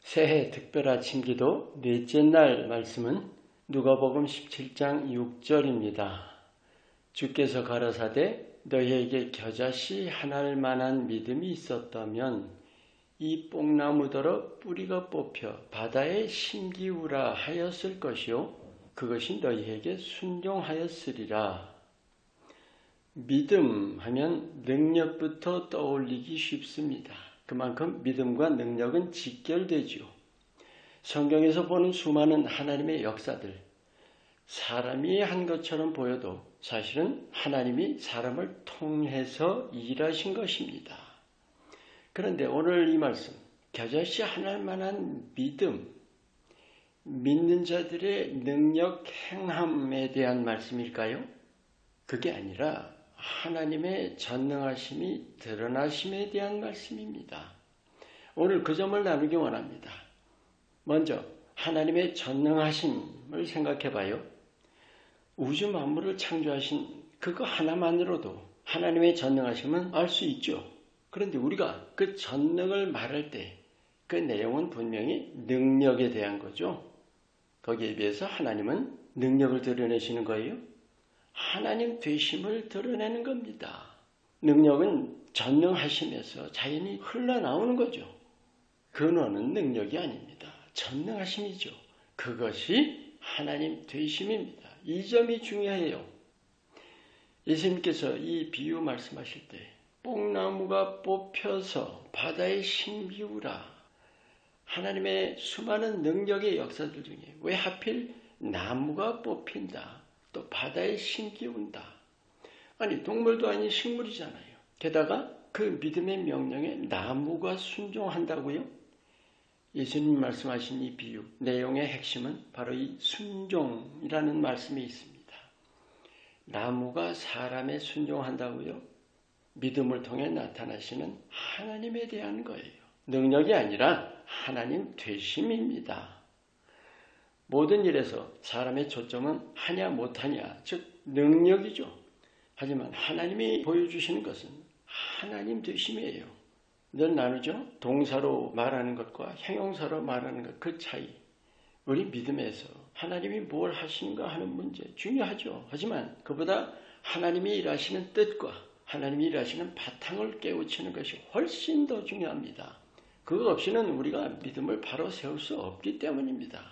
새해 특별 아침 기도 넷째 날 말씀은 누가복음 17장 6절입니다. 주께서 가라사대 너희에게 겨자씨 하나를 만한 믿음이 있었다면 이 뽕나무더러 뿌리가 뽑혀 바다에 심기우라 하였을 것이요 그것이 너희에게 순종하였으리라. 믿음 하면 능력부터 떠올리기 쉽습니다. 그만큼 믿음과 능력은 직결되지요. 성경에서 보는 수많은 하나님의 역사들, 사람이 한 것처럼 보여도 사실은 하나님이 사람을 통해서 일하신 것입니다. 그런데 오늘 이 말씀, 겨자씨 하나만한 믿음, 믿는 자들의 능력 행함에 대한 말씀일까요? 그게 아니라 하나님의 전능하심이 드러나심에 대한 말씀입니다. 오늘 그 점을 나누기 원합니다. 먼저 하나님의 전능하심을 생각해 봐요. 우주 만물을 창조하신 그거 하나만으로도 하나님의 전능하심은 알 수 있죠. 그런데 우리가 그 전능을 말할 때 그 내용은 분명히 능력에 대한 거죠. 거기에 비해서 하나님은 능력을 드러내시는 거예요. 하나님 되심을 드러내는 겁니다. 능력은 전능하심에서 자연히 흘러나오는 거죠. 근원은 능력이 아닙니다. 전능하심이죠. 그것이 하나님 되심입니다. 이 점이 중요해요. 예수님께서 이 비유 말씀하실 때 뽕나무가 뽑혀서 바다에 심기우라. 하나님의 수많은 능력의 역사들 중에 왜 하필 나무가 뽑힌다. 또 바다에 심기운다. 아니 동물도 아닌 식물이잖아요. 게다가 그 믿음의 명령에 나무가 순종한다고요? 예수님 말씀하신 이 비유 내용의 핵심은 바로 이 순종이라는 말씀에 있습니다. 나무가 사람에 순종한다고요? 믿음을 통해 나타나시는 하나님에 대한 거예요. 능력이 아니라 하나님 되심입니다. 모든 일에서 사람의 초점은 하냐 못하냐, 즉 능력이죠. 하지만 하나님이 보여주시는 것은 하나님 되심이에요. 늘 나누죠. 동사로 말하는 것과 형용사로 말하는 것, 그 차이. 우리 믿음에서 하나님이 뭘 하시는가 하는 문제 중요하죠. 하지만 그보다 하나님이 일하시는 뜻과 하나님이 일하시는 바탕을 깨우치는 것이 훨씬 더 중요합니다. 그거 없이는 우리가 믿음을 바로 세울 수 없기 때문입니다.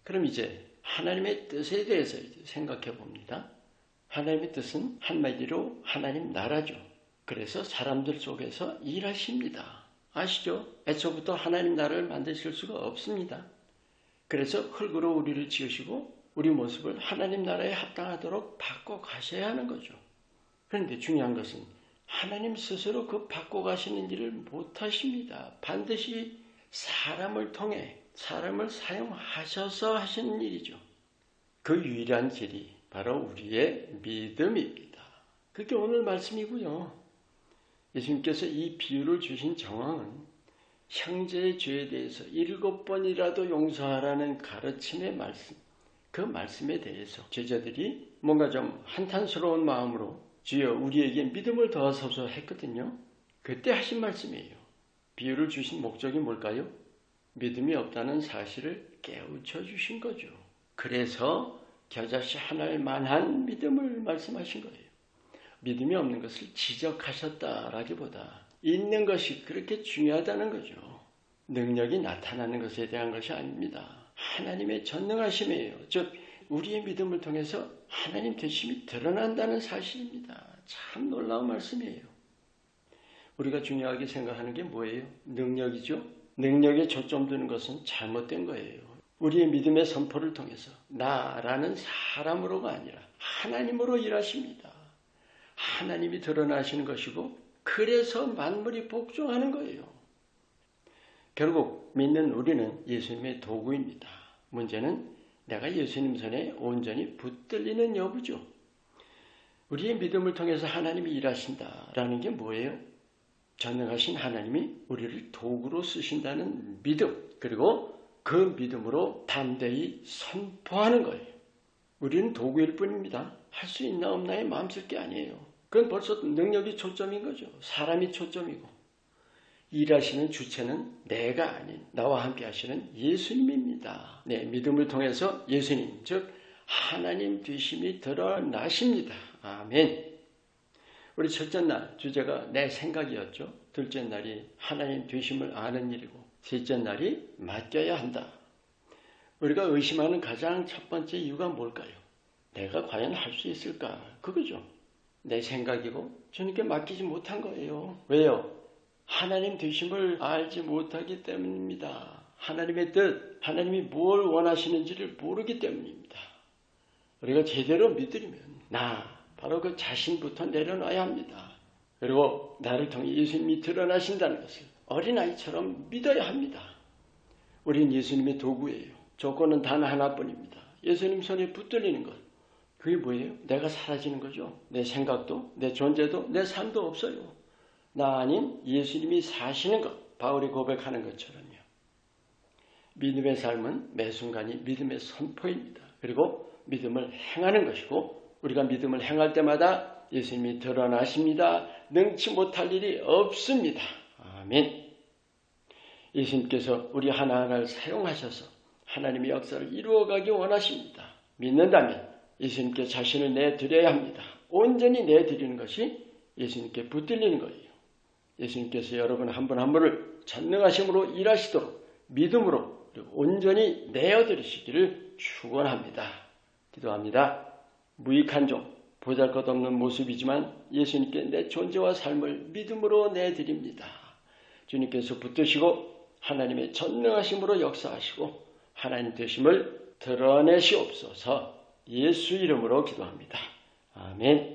그럼 이제 하나님의 뜻에 대해서 생각해 봅니다. 하나님의 뜻은 한마디로 하나님 나라죠. 그래서 사람들 속에서 일하십니다. 아시죠? 애초부터 하나님 나라를 만드실 수가 없습니다. 그래서 흙으로 우리를 지으시고 우리 모습을 하나님 나라에 합당하도록 바꿔 가셔야 하는 거죠. 그런데 중요한 것은 하나님 스스로 그 바꿔 가시는 일을 못 하십니다. 반드시 사람을 통해 사람을 사용하셔서 하시는 일이죠. 그 유일한 길이 바로 우리의 믿음입니다. 그게 오늘 말씀이고요. 예수님께서 이 비유를 주신 정황은 형제의 죄에 대해서 7번이라도 용서하라는 가르침의 말씀, 그 말씀에 대해서 제자들이 뭔가 좀 한탄스러운 마음으로 주여 우리에게 믿음을 더하소서 했거든요. 그때 하신 말씀이에요. 비유를 주신 목적이 뭘까요? 믿음이 없다는 사실을 깨우쳐 주신 거죠. 그래서 겨자씨 하나를 만한 믿음을 말씀하신 거예요. 믿음이 없는 것을 지적하셨다라기보다 있는 것이 그렇게 중요하다는 거죠. 능력이 나타나는 것에 대한 것이 아닙니다. 하나님의 전능하심이에요. 즉 우리의 믿음을 통해서 하나님 되심이 드러난다는 사실입니다. 참 놀라운 말씀이에요. 우리가 중요하게 생각하는 게 뭐예요? 능력이죠. 능력에 초점 두는 것은 잘못된 거예요. 우리의 믿음의 선포를 통해서 나라는 사람으로가 아니라 하나님으로 일하십니다. 하나님이 드러나시는 것이고 그래서 만물이 복종하는 거예요. 결국 믿는 우리는 예수님의 도구입니다. 문제는 내가 예수님 손에 온전히 붙들리는 여부죠. 우리의 믿음을 통해서 하나님이 일하신다라는 게 뭐예요? 전능하신 하나님이 우리를 도구로 쓰신다는 믿음, 그리고 그 믿음으로 담대히 선포하는 거예요. 우리는 도구일 뿐입니다. 할 수 있나 없나에 마음 쓸 게 아니에요. 그건 벌써 능력이 초점인 거죠. 사람이 초점이고 일하시는 주체는 내가 아닌 나와 함께 하시는 예수님입니다. 네, 믿음을 통해서 예수님, 즉 하나님 되심이 드러나십니다. 아멘. 우리 첫째 날 주제가 내 생각이었죠. 둘째 날이 하나님 되심을 아는 일이고 셋째 날이 맡겨야 한다. 우리가 의심하는 가장 첫 번째 이유가 뭘까요? 내가 과연 할 수 있을까? 그거죠. 내 생각이고 주님께 맡기지 못한 거예요. 왜요? 하나님 되심을 알지 못하기 때문입니다. 하나님의 뜻, 하나님이 뭘 원하시는지를 모르기 때문입니다. 우리가 제대로 믿으려면 바로 그 자신부터 내려놔야 합니다. 그리고 나를 통해 예수님이 드러나신다는 것을 어린아이처럼 믿어야 합니다. 우린 예수님의 도구예요. 조건은 단 하나뿐입니다. 예수님 손에 붙들리는 것. 그게 뭐예요? 내가 사라지는 거죠. 내 생각도, 내 존재도, 내 삶도 없어요. 나 아닌 예수님이 사시는 것, 바울이 고백하는 것처럼요. 믿음의 삶은 매 순간이 믿음의 선포입니다. 그리고 믿음을 행하는 것이고 우리가 믿음을 행할 때마다 예수님이 드러나십니다. 능치 못할 일이 없습니다. 아멘. 예수님께서 우리 하나하나를 사용하셔서 하나님의 역사를 이루어가기 원하십니다. 믿는다면 예수님께 자신을 내드려야 합니다. 온전히 내드리는 것이 예수님께 붙들리는 거예요. 예수님께서 여러분 한 분 한 분을 전능하심으로 일하시도록 믿음으로 온전히 내어드리시기를 축원합니다. 기도합니다. 무익한 종, 보잘것없는 모습이지만 예수님께 내 존재와 삶을 믿음으로 내드립니다. 주님께서 붙드시고 하나님의 전능하심으로 역사하시고 하나님 되심을 드러내시옵소서. 예수 이름으로 기도합니다. 아멘.